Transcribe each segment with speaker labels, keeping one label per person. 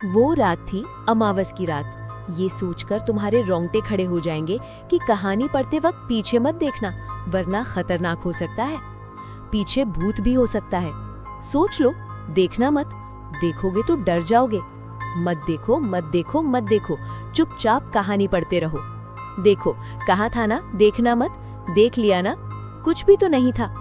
Speaker 1: वो रात थी अमावस की रात। ये सोचकर तुम्हारे रोंगटे खड़े हो जाएंगे कि कहानी पढ़ते वक्त पीछे मत देखना, वरना खतरनाक हो सकता है। पीछे भूत भी हो सकता है। सोच लो, देखना मत। देखोगे तो डर जाओगे। मत देखो, मत देखो, मत देखो। चुपचाप कहानी पढ़ते रहो। देखो, कहा था ना देखना मत। देख लिया ना, कुछ भी तो नहीं था।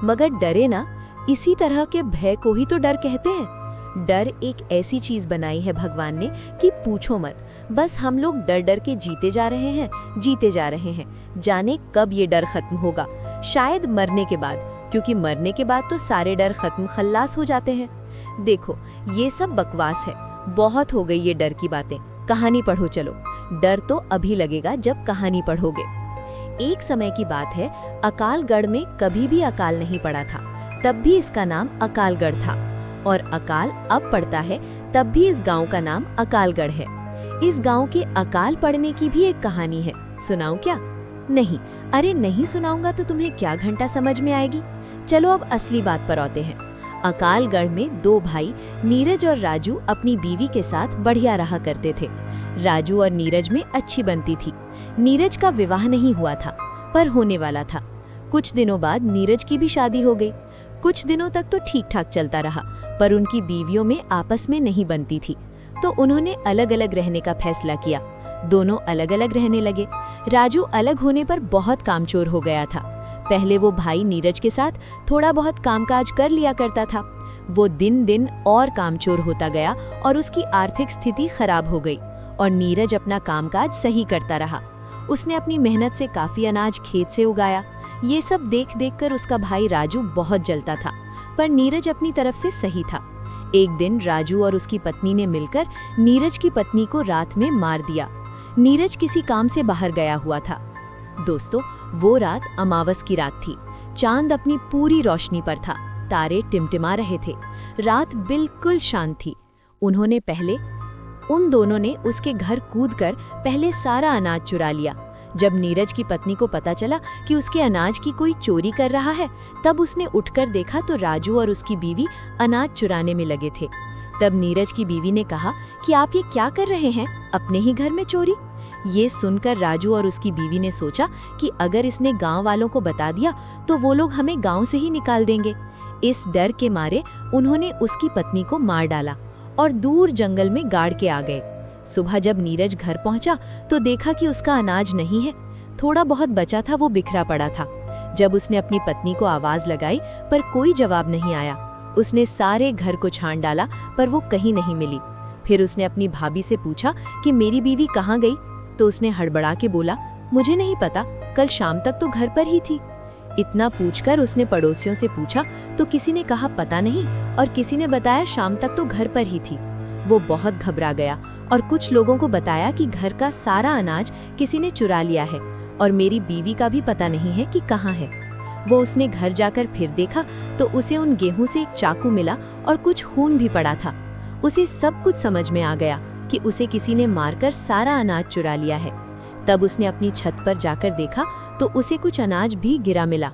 Speaker 1: मगर डरे ना। इसी तरह के भय को ही तो डर कहते हैं। डर एक ऐसी चीज बनाई है भगवान ने कि पूछो मत। बस हम लोग डर डर के जीते जा रहे हैं, जीते जा रहे हैं। जाने कब ये डर खत्म होगा। शायद मरने के बाद, क्योंकि मरने के बाद तो सारे डर खत्म खल्लास हो जाते हैं। देखो, ये सब बकवास है। बहुत हो गई ये डर की बातें। कहानी पढ़ो चलो। डर तो अभी लगेगा जब कहानी पढ़ोगे। एक समय की बात है, अकालगढ़ में कभी भी अकाल नहीं पड़ा था। तब भी इसका नाम अकालगढ़ था। और अकाल अब पड़ता है, तब भी इस गांव का नाम अकालगढ़ है। इस गांव के अकाल पड़ने की भी एक कहानी है। सुनाऊं क्या? नहीं। अरे नहीं सुनाऊंगा तो तुम्हें क्या घंटा समझ में आएगी। चलो अब असली बात पर आते हैं। अकालगढ़ में दो भाई नीरज और राजू अपनी बीवी के साथ बढ़िया रहा करते थे। राजू और नीरज में अच्छी बनती थी। नीरज का विवाह नहीं हुआ था, पर होने वाला था। कुछ दिनों बाद नीरज की भी शादी हो गई। कुछ दिनों तक तो ठीक ठाक चलता रहा, पर उनकी बीवियों में आपस में नहीं बनती थी, तो उन्होंने अलग अलग रहने का फैसला किया। दोनों अलग अलग रहने लगे। राजू अलग होने पर बहुत कामचोर हो गया था। पहले वो भाई नीरज के साथ थोड़ा बहुत कामकाज कर लिया करता था। वो दिन दिन और कामचोर होता गया और उसकी आर्थिक स्थिति खराब हो गई। और नीरज अपना कामकाज सही करता रहा। उसने अपनी मेहनत से काफी अनाज खेत से उगाया। ये सब देख देख कर उसका भाई राजू बहुत जलता था, पर नीरज अपनी तरफ से सही था। एक दिन राजू और उसकी पत्नी ने मिलकर नीरज की पत्नी को रात में मार दिया। नीरज किसी काम से बाहर गया हुआ था। दोस्तों, वो रात अमावस की रात थी। चांद अपनी पूरी रोशनी पर था। तारे टिमटिमा रहे थे। रात बिल्कुल शांत थी। उन दोनों ने उसके घर कूदकर पहले सारा अनाज चुरा लिया। जब नीरज की पत्नी को पता चला कि उसके अनाज की कोई चोरी कर रहा है, तब उसने उठकर देखा तो राजू और उसकी बीवी अनाज चुराने में लगे थे। तब नीरज की बीवी ने कहा कि आप ये क्या कर रहे हैं, अपने ही घर में चोरी। ये सुनकर राजू और उसकी बीवी ने सोचा कि अगर इसने गांव वालों को बता दिया तो वो लोग हमें गांव से ही निकाल देंगे। इस डर के मारे उन्होंने उसकी पत्नी को मार डाला और दूर जंगल में गाड़ के आ गए। सुबह जब नीरज घर पहुंचा तो देखा कि उसका अनाज नहीं है। थोड़ा बहुत बचा था, वो बिखरा पड़ा था। जब उसने अपनी पत्नी को आवाज लगाई, पर कोई जवाब नहीं आया। उसने सारे घर को छान डाला, पर वो कहीं नहीं मिली। फिर उसने अपनी भाभी से पूछा कि मेरी बीवी कहाँ गई, तो उसने हड़बड़ा के बोला, मुझे नहीं पता, कल शाम तक तो घर पर ही थी। इतना पूछकर उसने पड़ोसियों से पूछा तो किसी ने कहा पता नहीं, और किसी ने बताया शाम तक तो घर पर ही थी। वो बहुत घबरा गया और कुछ लोगों को बताया कि घर का सारा अनाज किसी ने चुरा लिया है और मेरी बीवी का भी पता नहीं है कि कहाँ है। उसने घर जाकर फिर देखा तो उसे उन गेहूं से एक चाकू मिला और कुछ खून भी पड़ा था। उसे सब कुछ समझ में आ गया कि उसे किसी ने मारकर सारा अनाज चुरा लिया है। तब उसने अपनी छत पर जाकर देखा तो उसे कुछ अनाज भी गिरा मिला।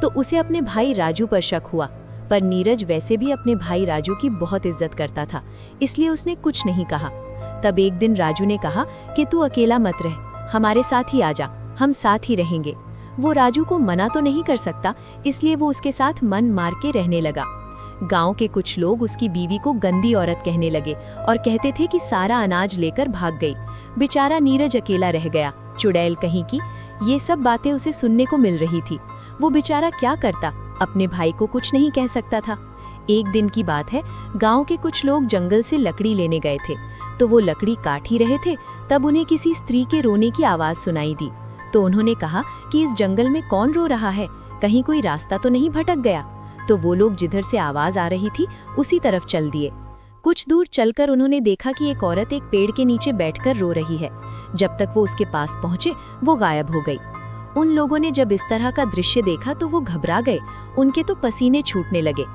Speaker 1: तो उसे अपने भाई राजू पर शक हुआ, पर नीरज वैसे भी अपने भाई राजू की बहुत इज्जत करता था, इसलिए उसने कुछ नहीं कहा। तब एक दिन राजू ने कहा कि तू अकेला मत रह, हमारे साथ ही आ जा, हम साथ ही रहेंगे। वो राजू को मना तो नहीं कर सकता, इसलिए वो उसके साथ मन मार के रहने लगा। गांव के कुछ लोग उसकी बीवी को गंदी औरत कहने लगे और कहते थे कि सारा अनाज लेकर भाग गई। बेचारा नीरज अकेला रह गया, चुड़ैल कहीं की। ये सब बातें उसे सुनने को मिल रही थी। वो बेचारा क्या करता, अपने भाई को कुछ नहीं कह सकता था। एक दिन की बात है, गांव के कुछ लोग जंगल से लकड़ी लेने गए थे। तो वो लकड़ी काट ही रहे थे, तब उन्हें किसी स्त्री के रोने की आवाज सुनाई दी। तो उन्होंने कहा कि इस जंगल में कौन रो रहा है, कहीं कोई रास्ता तो नहीं भटक गया। तो वो लोग जिधर से आवाज आ रही थी उसी तरफ चल दिए। कुछ दूर चलकर उन्होंने देखा कि एक औरत एक पेड़ के नीचे बैठकर रो रही है। जब तक वो उसके पास पहुंचे, वो गायब हो गई। उन लोगों ने जब इस तरह का दृश्य देखा तो वो घबरा गए, उनके तो पसीने छूटने लगे।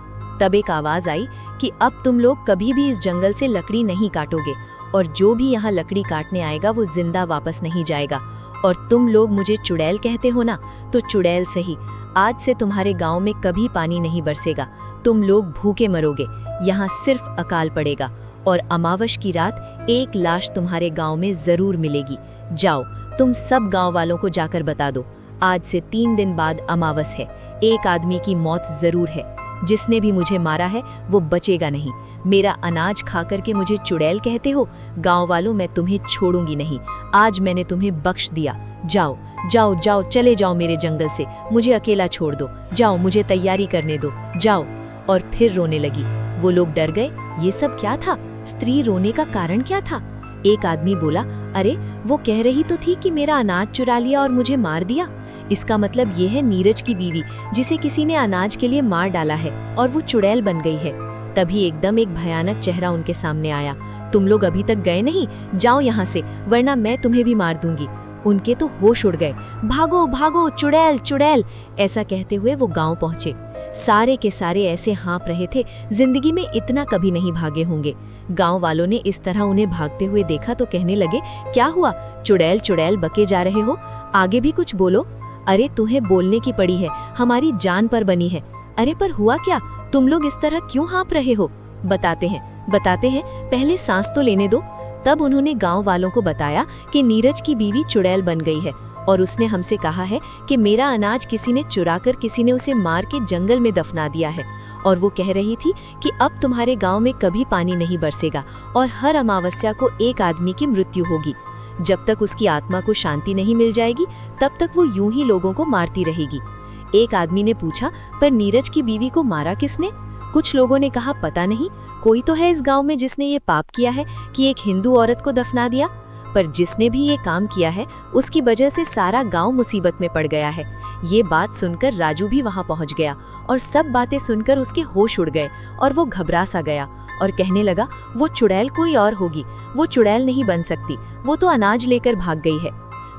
Speaker 1: तब एक आवाज आई कि अब तुम लोग कभी भी इस जंगल से लकड़ी नहीं काटोगे, और जो भी यहाँ लकड़ी काटने आएगा वो जिंदा वापस नहीं जाएगा। और तुम लोग मुझे चुड़ैल कहते हो ना, तो चुड़ैल सही, आज से तुम्हारे गांव में कभी पानी नहीं बरसेगा, तुम लोग भूखे मरोगे, यहाँ सिर्फ अकाल पड़ेगा और अमावस की रात एक लाश तुम्हारे गांव में जरूर मिलेगी। जाओ, तुम सब गांव वालों को जाकर बता दो, आज से 3 दिन बाद अमावस है, एक आदमी की मौत जरूर है। जिसने भी मुझे मारा है वो बचेगा नहीं। मेरा अनाज खा करके मुझे चुड़ैल कहते हो? गांव वालों, मैं तुम्हें छोड़ूंगी नहीं। आज मैंने तुम्हें बख्श दिया। जाओ जाओ जाओ, चले जाओ मेरे जंगल से, मुझे अकेला छोड़ दो। जाओ, मुझे तैयारी करने दो, जाओ। और फिर रोने लगी। वो लोग डर गए, ये सब क्या था? स्त्री रोने का कारण क्या था? एक आदमी बोला, अरे वो कह रही तो थी कि मेरा अनाज चुरा लिया और मुझे मार दिया। इसका मतलब ये है नीरज की बीवी, जिसे किसी ने अनाज के लिए मार डाला है और वो चुड़ैल बन गई है। तभी एकदम एक भयानक चेहरा उनके सामने आया। तुम लोग अभी तक गए नहीं? जाओ यहाँ से, वरना मैं तुम्हें भी मार दूंगी। उनके तो होश उड़ गए। भागो भागो, चुड़ैल चुड़ैल, ऐसा कहते हुए वो गांव पहुंचे। सारे के सारे ऐसे हाँप रहे थे, जिंदगी में इतना कभी नहीं भागे होंगे। गांव वालों ने इस तरह उन्हें भागते हुए देखा तो कहने लगे, क्या हुआ? चुड़ैल चुड़ैल बके जा रहे हो, आगे भी कुछ बोलो। अरे तुम्हें बोलने की पड़ी है, हमारी जान पर बनी है। अरे पर हुआ क्या? तुम लोग इस तरह क्यों हाँप रहे हो? बताते हैं, पहले सांस तो लेने दो। तब उन्होंने गांव वालों को बताया कि नीरज की बीवी चुड़ैल बन गई है और उसने हमसे कहा है कि मेरा अनाज किसी ने चुराकर किसी ने उसे मार के जंगल में दफना दिया है। और वो कह रही थी कि अब तुम्हारे गांव में कभी पानी नहीं बरसेगा और हर अमावस्या को एक आदमी की मृत्यु होगी। जब तक उसकी आत्मा को शांति नहीं मिल जाएगी तब तक वो यूं ही लोगों को मारती रहेगी। एक आदमी ने पूछा, पर नीरज की बीवी को मारा किसने? कुछ लोगों ने कहा, पता नहीं, कोई तो है इस गांव में जिसने ये पाप किया है कि एक हिंदू औरत को दफना दिया। पर जिसने भी ये काम किया है उसकी वजह से सारा गांव मुसीबत में पड़ गया है। ये बात सुनकर राजू भी वहां पहुंच गया और सब बातें सुनकर उसके होश उड़ गए और वो घबरा सा गया और कहने लगा, वो चुड़ैल कोई और होगी, वो चुड़ैल नहीं बन सकती, वो तो अनाज लेकर भाग गई है।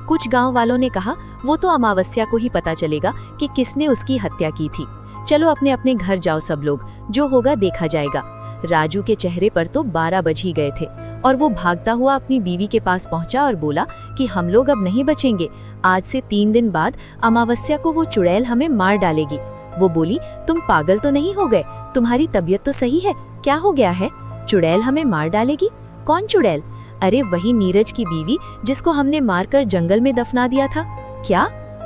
Speaker 1: कुछ गांव वालों ने कहा, वो तो अमावस्या को ही पता चलेगा कि किसने उसकी हत्या की थी। चलो अपने अपने घर जाओ सब लोग, जो होगा देखा जाएगा। राजू के चेहरे पर तो 12 बज ही गए थे और वो भागता हुआ अपनी बीवी के पास पहुंचा और बोला कि हम लोग अब नहीं बचेंगे। आज से 3 दिन बाद अमावस्या को वो चुड़ैल हमें मार डालेगी। वो बोली, तुम पागल तो नहीं हो गए? तुम्हारी तबीयत तो सही है, क्या हो गया है? चुड़ैल हमें मार डालेगी? कौन चुड़ैल? अरे वही नीरज की बीवी जिसको हमने मारकर जंगल में दफना दिया था। क्या?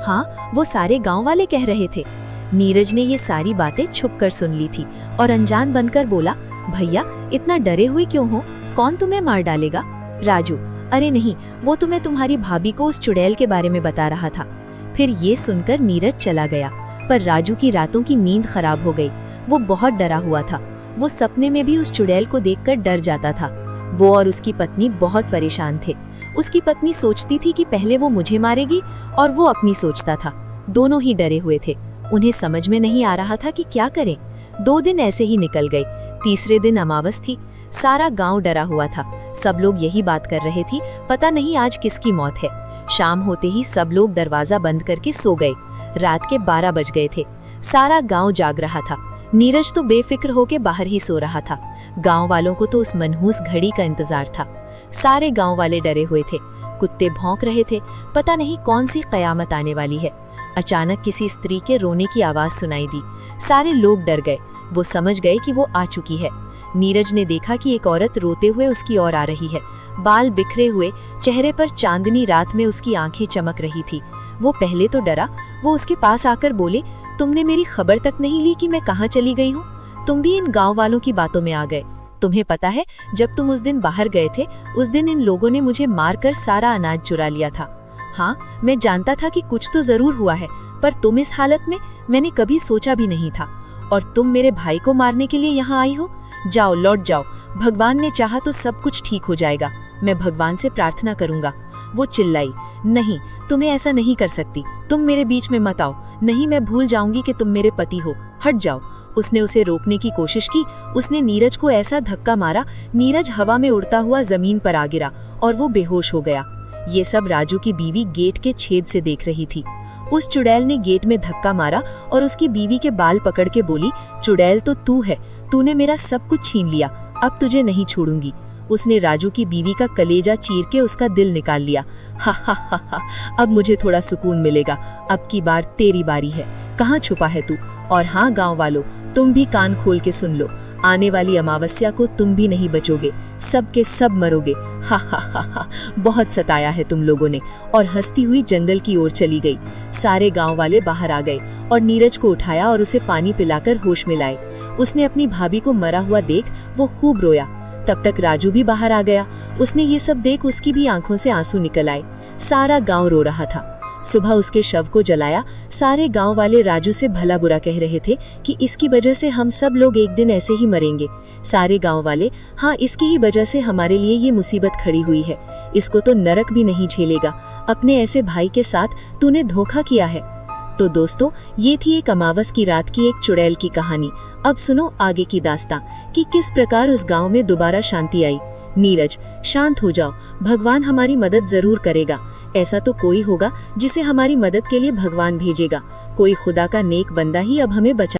Speaker 1: हाँ, वो सारे गांव वाले कह रहे थे। नीरज ने ये सारी बातें छुपकर सुन ली थी और अनजान बनकर बोला, भैया इतना डरे हुए क्यों हो? कौन तुम्हें मार डालेगा? राजू, अरे नहीं, वो तुम्हें तुम्हारी भाभी को उस चुड़ैल के बारे में बता रहा था। फिर ये सुनकर नीरज चला गया, पर राजू की रातों की नींद खराब हो गई। वो बहुत डरा हुआ था। वो सपने में भी उस चुड़ैल को देखकर डर जाता था। वो और उसकी पत्नी बहुत परेशान थे। उसकी पत्नी सोचती थी कि पहले वो मुझे मारेगी और वो अपनी सोचता था। दोनों ही डरे हुए थे। उन्हें समझ में नहीं आ रहा था कि क्या करें। 2 दिन ऐसे ही निकल गए। तीसरे दिन अमावस थी। सारा गांव डरा हुआ था। सब लोग यही बात कर रहे थे, पता नहीं आज किसकी मौत है। शाम होते ही सब लोग दरवाजा बंद करके सो गए। रात के 12 बज गए थे। सारा गांव जाग रहा था। नीरज तो बेफिक्र होके बाहर ही सो रहा था। गांव वालों को तो उस मनहूस घड़ी का इंतजार था। सारे गांव वाले डरे हुए थे। कुत्ते भौंक रहे थे, पता नहीं कौन सी कयामत आने वाली है। अचानक किसी स्त्री के रोने की आवाज सुनाई दी। सारे लोग डर गए। वो समझ गए कि वो आ चुकी है। नीरज ने देखा कि एक औरत रोते हुए उसकी ओर आ रही है। बाल बिखरे हुए, चेहरे पर चांदनी रात में उसकी आंखें चमक रही थी। वो पहले तो डरा। वो उसके पास आकर बोले, तुमने मेरी खबर तक नहीं ली कि मैं कहाँ चली गई हूँ? तुम भी इन गांव वालों की बातों में आ गए। तुम्हें पता है, जब तुम उस दिन बाहर गए थे, उस दिन इन लोगों ने मुझे मारकर सारा अनाज चुरा लिया था। हाँ, मैं जानता था कि कुछ तो जरूर हुआ है, पर तुम इस हालत में, मैंने कभी सोचा भी नहीं था। और तुम मेरे भाई को मारने के लिए यहाँ आई हो? जाओ, लौट जाओ। भगवान ने चाहा तो सब कुछ ठीक हो जाएगा। मैं भगवान से प्रार्थना करूंगा। वो चिल्लाई, नहीं, तुम्हें ऐसा नहीं कर सकती। तुम मेरे बीच में मत आओ। नहीं, मैं भूल जाऊंगी कि तुम मेरे पति हो। हट जाओ। उसने उसे रोकने की कोशिश की। उसने नीरज को ऐसा धक्का मारा, नीरज हवा में उड़ता हुआ जमीन पर आ गिरा और वो बेहोश हो गया। ये सब राजू की बीवी गेट के छेद से देख रही थी। उस चुड़ैल ने गेट में धक्का मारा और उसकी बीवी के बाल पकड़ के बोली, चुड़ैल तो तू है, तूने मेरा सब कुछ छीन लिया, अब तुझे नहीं छोड़ूंगी। उसने राजू की बीवी का कलेजा चीर के उसका दिल निकाल लिया। हा हा हा हा, अब मुझे थोड़ा सुकून मिलेगा, अब की बार तेरी बारी है, कहाँ छुपा है तू? और हाँ गांव वालों, तुम भी कान खोल के सुन लो, आने वाली अमावस्या को तुम भी नहीं बचोगे, सब के सब मरोगे। हा हा हा हा, बहुत सताया है तुम लोगों ने। और हंसती हुई जंगल की ओर चली गई। सारे गांव वाले बाहर आ गए और नीरज को उठाया और उसे पानी पिलाकर होश में लाए। उसने अपनी भाभी को मरा हुआ देख वो खूब रोया। तब तक राजू भी बाहर आ गया। उसने ये सब देख उसकी भी आंखों से आंसू निकल आए। सारा गांव रो रहा था। सुबह उसके शव को जलाया। सारे गांव वाले राजू से भला बुरा कह रहे थे कि इसकी वजह से हम सब लोग एक दिन ऐसे ही मरेंगे। सारे गांव वाले, हाँ इसकी ही वजह से हमारे लिए ये मुसीबत खड़ी हुई है, इसको तो नरक भी नहीं झेलेगा, अपने ऐसे भाई के साथ तूने धोखा किया है। तो दोस्तों, ये थी एक अमावस की रात की एक चुड़ैल की कहानी। अब सुनो आगे की दास्तां कि किस प्रकार उस गांव में दोबारा शांति आई। नीरज, शांत हो जाओ, भगवान हमारी मदद जरूर करेगा। ऐसा तो कोई होगा जिसे हमारी मदद के लिए भगवान भेजेगा। कोई खुदा का नेक बंदा ही अब हमें बचा